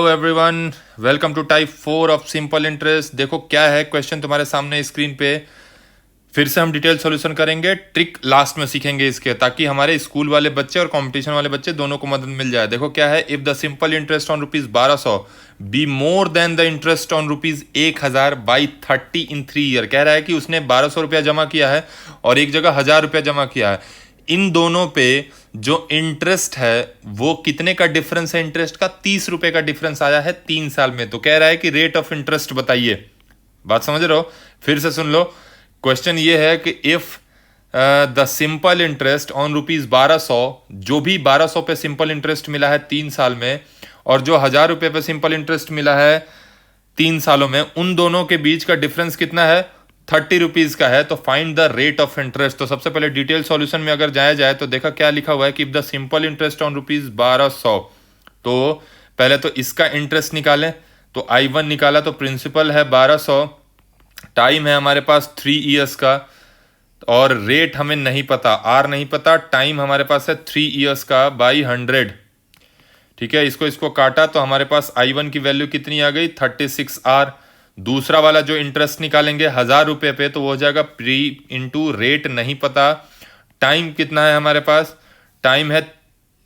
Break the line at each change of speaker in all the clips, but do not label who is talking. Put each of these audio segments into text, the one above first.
Hello everyone, welcome to type 4 of simple interest. देखो क्या है क्वेश्चन तुम्हारे सामने स्क्रीन पे। फिर से हम डिटेल सॉल्यूशन करेंगे, ट्रिक लास्ट में सीखेंगे इसके, ताकि हमारे स्कूल वाले बच्चे और कंपटीशन वाले बच्चे दोनों को मदद मिल जाए। देखो क्या है, if the simple interest on rupees 1200 be more than the interest on rupees 1000 by 30 in 3 year. कह रहा है कि उसने 1200 रुपया जमा किया है और एक जगह 1000 रुपया जमा किया है। इन दोनों पे जो इंटरेस्ट है वो कितने का डिफरेंस है? इंटरेस्ट का 30 रुपए का डिफरेंस आया है 3 साल में। तो कह रहा है कि रेट ऑफ इंटरेस्ट बताइए। बात समझ रहे हो? फिर से सुन लो। क्वेश्चन ये है कि if the simple interest on rupees 1200, जो भी 1200 पे सिंपल इंटरेस्ट मिला है 3 साल में और जो 1000 रुपये पे सिंपल इंटरेस्ट मिला है 3 सालों में, उन दोनों के बीच का डिफरेंस कितना है? 30 रुपीज का है। तो find the rate of interest. तो सबसे पहले डिटेल सॉल्यूशन में अगर जाया जाए तो देखा क्या लिखा हुआ है कि if the simple interest on rupees 1200, तो पहले तो इसका इंटरेस्ट निकालें। तो I1 निकाला तो प्रिंसिपल है 1200, टाइम है हमारे पास 3 ईयर्स का और रेट हमें नहीं पता, आर नहीं पता, टाइम हमारे पास है 3 ईयर्स का बाई 100। ठीक है, इसको काटा तो हमारे पास I1 की वैल्यू कितनी आ गई? 36R। दूसरा वाला जो इंटरेस्ट निकालेंगे 1000 रुपये पे तो वो हो जाएगा प्री इंटू रेट नहीं पता। टाइम कितना है हमारे पास? टाइम है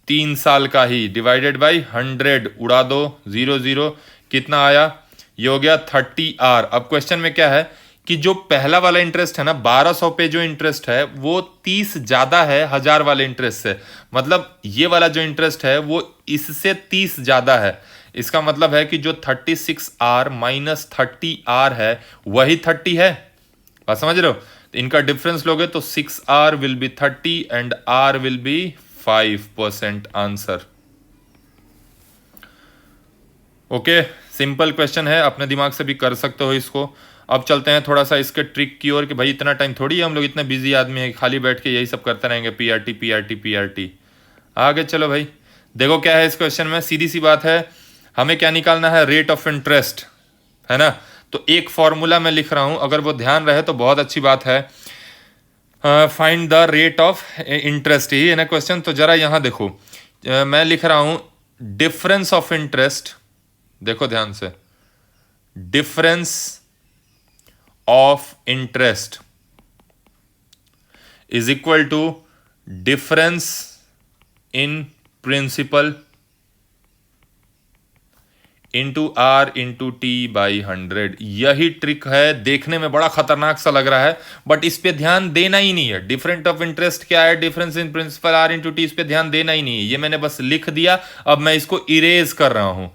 3 साल का ही, डिवाइडेड बाई 100, उड़ा दो 0 0, कितना आया? ये हो गया 30R। अब क्वेश्चन में क्या है कि जो पहला वाला इंटरेस्ट है ना 1200 पे, जो इंटरेस्ट है वो 30 ज्यादा है 1000 वाले इंटरेस्ट से। मतलब ये वाला जो इंटरेस्ट है वो इससे 30 ज्यादा है। इसका मतलब है कि जो 36R माइनस 30R है वही 30 है। बात समझ रहे हो? तो इनका डिफरेंस लोगे तो 6R will be 30 and R will be 5%। Answer okay. Simple question है, अपने दिमाग से भी कर सकते हो इसको। अब चलते हैं थोड़ा सा इसके ट्रिक की ओर कि भाई इतना टाइम थोड़ी है, हम लोग इतने बिजी आदमी हैं खाली बैठ के यही सब करते रहेंगे, पीआरटी पीआरटी पीआरटी। आगे चलो भाई। देखो क्या है इस क्वेश्चन में, सीधी सी बात है, हमें क्या निकालना है? रेट ऑफ इंटरेस्ट, है ना। तो एक फॉर्मूला मैं लिख रहा हूं, अगर वो ध्यान रहे तो बहुत अच्छी बात है। Find the rate of interest ही है ना क्वेश्चन। तो जरा यहां देखो, मैं लिख रहा हूं डिफरेंस ऑफ इंटरेस्ट। देखो ध्यान से, difference of interest is equal to difference in principal into R into T by 100। यही ट्रिक है। देखने में बड़ा खतरनाक सा लग रहा है बट इस पे ध्यान देना ही नहीं है। डिफरेंट ऑफ इंटरेस्ट क्या है? Difference in principal R into T. इस पे ध्यान देना ही नहीं है, ये मैंने बस लिख दिया। अब मैं इसको इरेज कर रहा हूं।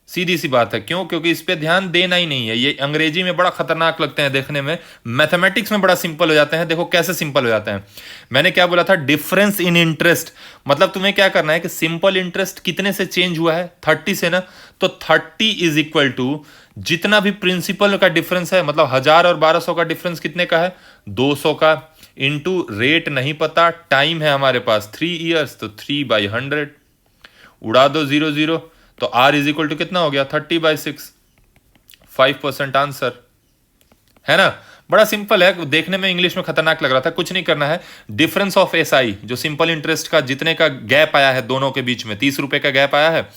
सीधी सी बात है, क्यों? क्योंकि इस पे ध्यान देना ही नहीं है। ये अंग्रेजी में बड़ा खतरनाक लगते हैं देखने में, मैथमेटिक्स में बड़ा सिंपल हो जाते हैं। देखो कैसे सिंपल हो जाते हैं। मैंने क्या बोला था? Difference in interest. मतलब तुम्हें क्या करना है कि सिंपल इंटरेस्ट कितने से चेंज हुआ है? 30 से ना। तो 30 इज इक्वल टू जितना भी प्रिंसिपल का डिफरेंस है, मतलब 1000 और 1200 का डिफरेंस कितने का है? 200 का, इंटू रेट नहीं पता, टाइम है हमारे पास 3 ईयर्स, तो 3 बाई 100, उड़ा दो 0 0। तो आर इज इक्वल टू कितना हो गया? 30/6, 5% आंसर, है ना। बड़ा सिंपल है, देखने में इंग्लिश में खतरनाक लग रहा था। कुछ नहीं करना है, डिफरेंस ऑफ एसआई, जो सिंपल इंटरेस्ट का जितने का गैप आया है दोनों के बीच में, 30 रुपए का गैप आया है,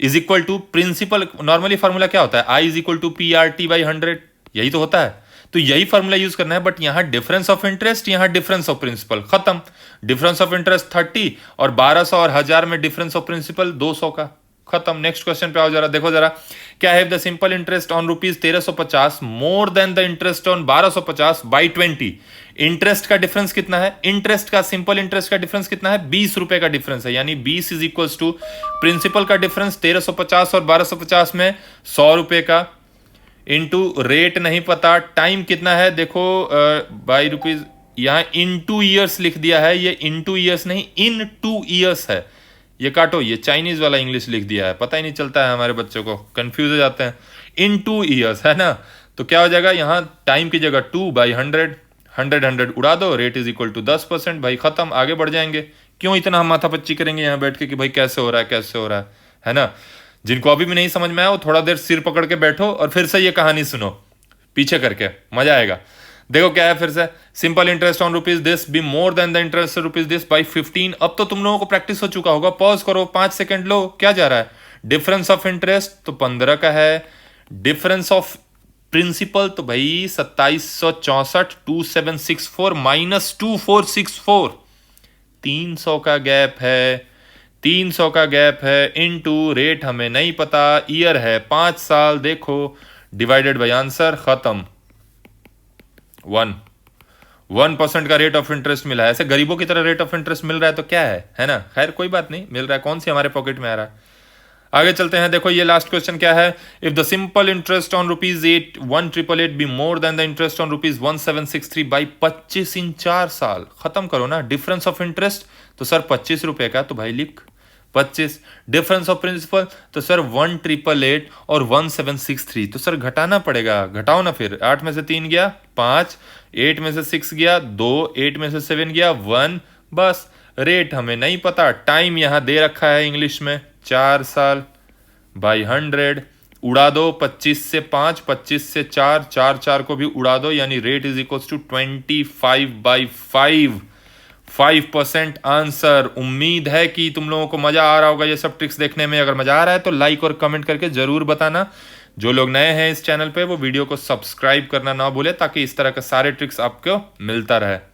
is equal to principal. Normally formula क्या होता है? I is equal to P R T by 100, यही तो होता है। तो यही फॉर्मूला यूज करना है। बट यहां डिफरेंस ऑफ इंटरेस्ट, यहां डिफरेंस ऑफ प्रिंसिपल, खत्म। डिफरेंस ऑफ इंटरेस्ट 30 और 1200 और 1000 में डिफरेंस ऑफ प्रिंसिपल 200 का, खत्म। नेक्स्ट क्वेश्चन पे आओ जरा। देखो जरा क्या है, the simple interest on rupees 1350 more than the interest on 1250 by 20। Interest का डिफरेंस कितना है? इंटरेस्ट का, सिंपल इंटरेस्ट का डिफरेंस कितना है? 20 रुपए का डिफरेंस है। यानी 20 इज इक्वल टू प्रिंसिपल का डिफरेंस 1350 और 1250 में 100 रुपए का, इंटू रेट नहीं पता, टाइम कितना है? देखो बाई रुपीज, यहां इंटू ईयर्स लिख दिया है, ये इंटू ईयर्स नहीं इन 2 ईयर्स है। ये काटो, ये चाइनीज वाला इंग्लिश लिख दिया है, पता ही नहीं चलता है, हमारे बच्चों को कंफ्यूज हो जाते हैं। इन 2 ईयर्स, है ना। तो क्या हो जाएगा? यहां टाइम की जगह 2 बाई 100, 100 उड़ा दो, रेट इज इक्वल टू 10%। भाई खत्म, आगे बढ़ जाएंगे। क्यों इतना हम माथापच्ची करेंगे यहाँ बैठ के कि भाई कैसे हो रहा है, कैसे हो रहा है ना। जिनको अभी भी नहीं समझ में आया वो थोड़ा देर सिर पकड़ के बैठो और फिर से ये कहानी सुनो पीछे करके, मजा आएगा। देखो क्या है फिर से, simple interest on rupees this be more than the interest rupees this by 15। अब तो तुम लोगों को प्रैक्टिस हो चुका होगा। पॉज करो, 5 सेकंड लो, क्या जा रहा है? डिफरेंस ऑफ इंटरेस्ट तो 15 का है, डिफरेंस ऑफ प्रिंसिपल तो भाई 2764 2764 माइनस 2464, 300 का गैप है, 300 का गैप है, इनटू रेट हमें नहीं पता, ईयर है 5 साल, देखो डिवाइडेड बाय आंसर, खत्म। 1% का रेट ऑफ इंटरेस्ट मिला है। ऐसे गरीबों की तरह रेट ऑफ इंटरेस्ट मिल रहा है तो क्या है ना, खैर कोई बात नहीं, मिल रहा है, कौन सी हमारे पॉकेट में आ रहा है। आगे चलते हैं, देखो ये लास्ट क्वेश्चन क्या है, if the simple interest on ₹8,188 be more than the interest on ₹1,763 by 25 इन 4 साल। खत्म करो ना, डिफरेंस ऑफ इंटरेस्ट तो सर 25 रुपए का, तो भाई लिख 25, डिफरेंस ऑफ प्रिंसिपल तो सर 1,888 और 1,763, तो सर घटाना पड़ेगा, घटाओ ना फिर, 8 में से 3 गया 5, 8 में से 6 गया 2, 8 में से 7 गया 1, बस रेट हमें नहीं पता, टाइम यहां दे रखा है इंग्लिश में 4 साल बाई 100, उड़ा दो 25 से 5, 25 से 4, 4 4 को भी उड़ा दो, यानी rate is equal to 25/5, 5% answer. उम्मीद है कि तुम लोगों को मजा आ रहा होगा ये सब ट्रिक्स देखने में। अगर मजा आ रहा है तो लाइक और कमेंट करके जरूर बताना। जो लोग नए हैं इस चैनल पे वो वीडियो को सब्सक्राइब करना ना भूले, ताकि इस तरह के सारे ट्रिक्स आपको मिलता रहे।